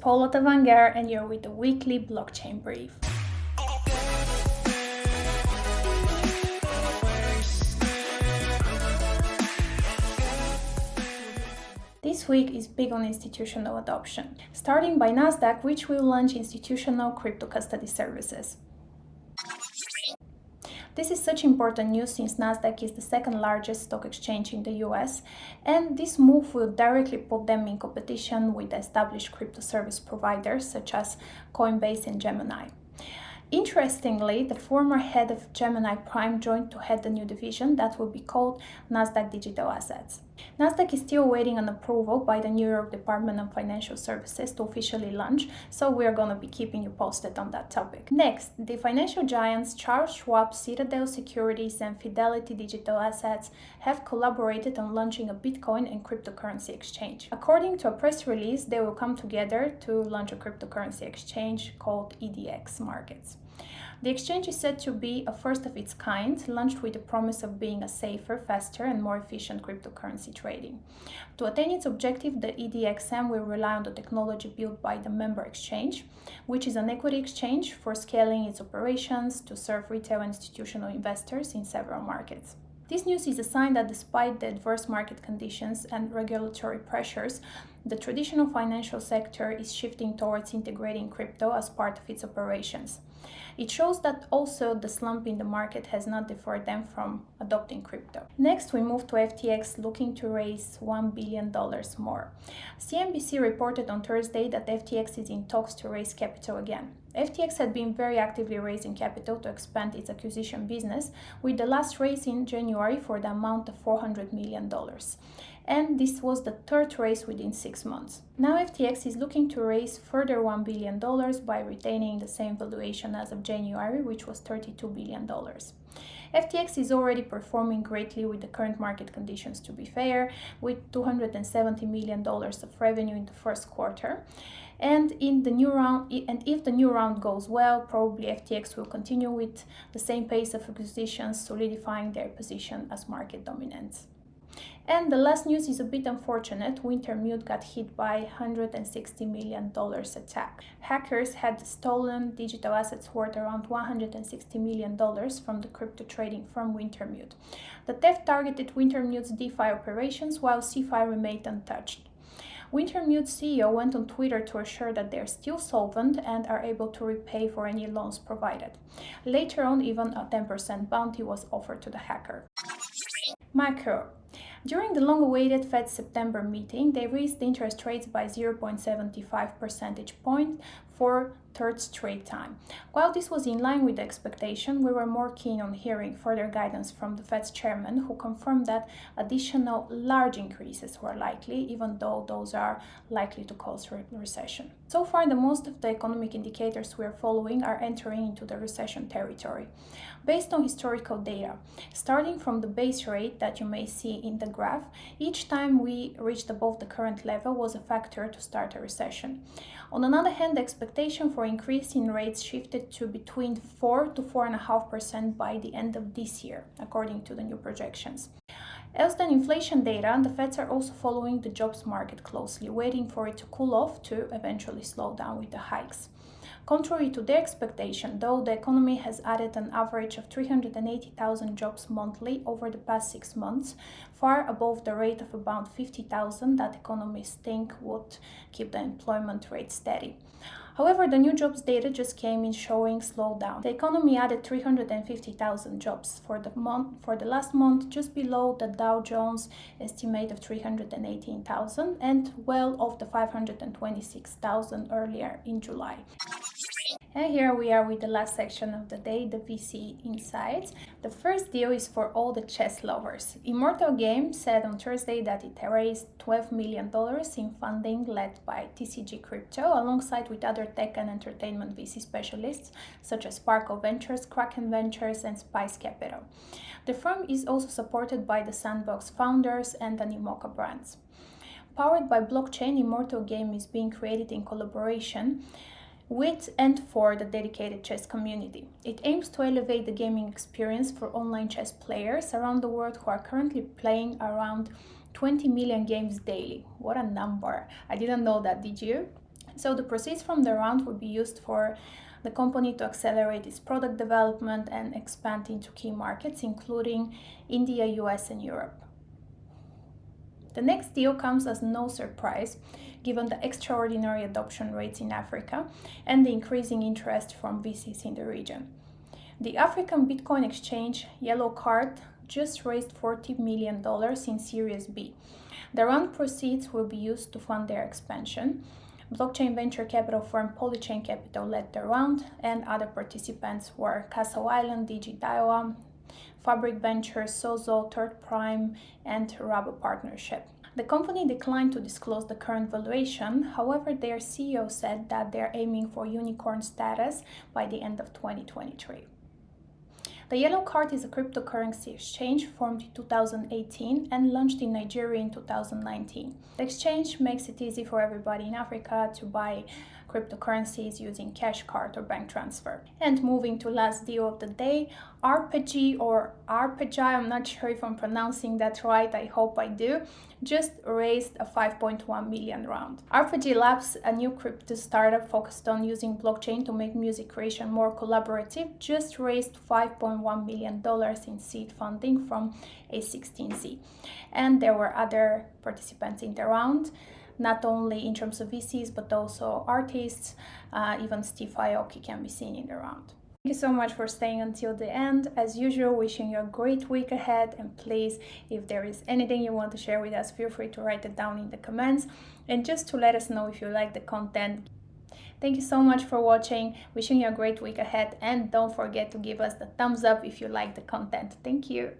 Paula and you're with the weekly blockchain brief. This week is big on institutional adoption, starting by Nasdaq, which will launch institutional crypto custody services. This is such important news since Nasdaq is the second largest stock exchange in the US, and this move will directly put them in competition with established crypto service providers such as Coinbase and Gemini. Interestingly, the former head of Gemini Prime joined to head the new division that will be called Nasdaq Digital Assets. Nasdaq is still waiting on approval by the New York Department of Financial Services to officially launch, so we're going to be keeping you posted on that topic. Next, the financial giants Charles Schwab, Citadel Securities, and Fidelity Digital Assets have collaborated on launching a Bitcoin and cryptocurrency exchange. According to a press release, they will come together to launch a cryptocurrency exchange called EDX Markets. The exchange is said to be a first of its kind, launched with the promise of being a safer, faster, and more efficient cryptocurrency trading. To attain its objective, the EDXM will rely on the technology built by the member exchange, which is an equity exchange for scaling its operations to serve retail and institutional investors in several markets. This news is a sign that despite the adverse market conditions and regulatory pressures, the traditional financial sector is shifting towards integrating crypto as part of its operations. It shows that also the slump in the market has not deterred them from adopting crypto. Next, we move to FTX looking to raise $1 billion more. CNBC reported on Thursday that FTX is in talks to raise capital again. FTX had been very actively raising capital to expand its acquisition business, with the last raise in January for the amount of $400 million. And this was the third raise within 6 months. Now FTX is looking to raise further $1 billion by retaining the same valuation as of January, which was $32 billion. FTX is already performing greatly with the current market conditions, to be fair, with $270 million of revenue in the first quarter. And if the new round goes well, probably FTX will continue with the same pace of acquisitions, solidifying their position as market dominant. And the last news is a bit unfortunate. Wintermute got hit by $160 million attack. Hackers had stolen digital assets worth around $160 million from the crypto trading firm Wintermute. The theft targeted Wintermute's DeFi operations, while CeFi remained untouched. Wintermute's CEO went on Twitter to assure that they are still solvent and are able to repay for any loans provided. Later on, even a 10% bounty was offered to the hacker. Macro. During the long-awaited Fed September meeting, they raised the interest rates by 0.75 percentage point for third straight time. While this was in line with the expectation, we were more keen on hearing further guidance from the Fed's chairman, who confirmed that additional large increases were likely, even though those are likely to cause recession. So far, the most of the economic indicators we are following are entering into the recession territory. Based on historical data, starting from the base rate that you may see in the graph, each time we reached above the current level was a factor to start a recession. On the other hand, the expectation for increase in rates shifted to between 4 to 4.5% by the end of this year, according to the new projections. Else than inflation data, the Feds are also following the jobs market closely, waiting for it to cool off to eventually slow down with the hikes. Contrary to their expectation, though, the economy has added an average of 380,000 jobs monthly over the past 6 months, far above the rate of about 50,000 that economists think would keep the employment rate steady. However, the new jobs data just came in showing slowdown. The economy added 350,000 jobs for the last month, just below the Dow Jones estimate of 318,000 and well off the 526,000 earlier in July. And here we are with the last section of the day, the VC Insights. The first deal is for all the chess lovers. Immortal Games said on Thursday that it raised $12 million in funding led by TCG Crypto, alongside with other tech and entertainment VC specialists such as Sparkle Ventures, Kraken Ventures, and Spice Capital. The firm is also supported by the Sandbox founders and the Animoca brands. Powered by blockchain, Immortal Game is being created in collaboration with and for the dedicated chess community. It aims to elevate the gaming experience for online chess players around the world who are currently playing around 20 million games daily. What a number! I didn't know that, did you? So the proceeds from the round will be used for the company to accelerate its product development and expand into key markets, including India, US, and Europe. The next deal comes as no surprise, given the extraordinary adoption rates in Africa and the increasing interest from VCs in the region. The African Bitcoin exchange, Yellow Card, just raised $40 million in Series B. The round proceeds will be used to fund their expansion. Blockchain venture capital firm Polychain Capital led the round, and other participants were Castle Island, DigiDaiwa, Fabric Ventures, Sozo, Third Prime, and Rabo Partnership. The company declined to disclose the current valuation. However, their CEO said that they're aiming for unicorn status by the end of 2023. The Yellow Card is a cryptocurrency exchange formed in 2018 and launched in Nigeria in 2019. The exchange makes it easy for everybody in Africa to buy cryptocurrencies using cash card or bank transfer. And moving to last deal of the day, RPG or Arpeggi, I'm not sure if I'm pronouncing that right, I hope I do, just raised a 5.1 million round. RPG Labs, a new crypto startup focused on using blockchain to make music creation more collaborative, just raised $5.1 million in seed funding from A16Z. And there were other participants in the round, not only in terms of VCs, but also artists. Even Steve Aoki can be seen in the round. Thank you so much for staying until the end. As usual, wishing you a great week ahead. And please, if there is anything you want to share with us, feel free to write it down in the comments. And just to let us know if you like the content. Thank you so much for watching. Wishing you a great week ahead. And don't forget to give us the thumbs up if you like the content. Thank you.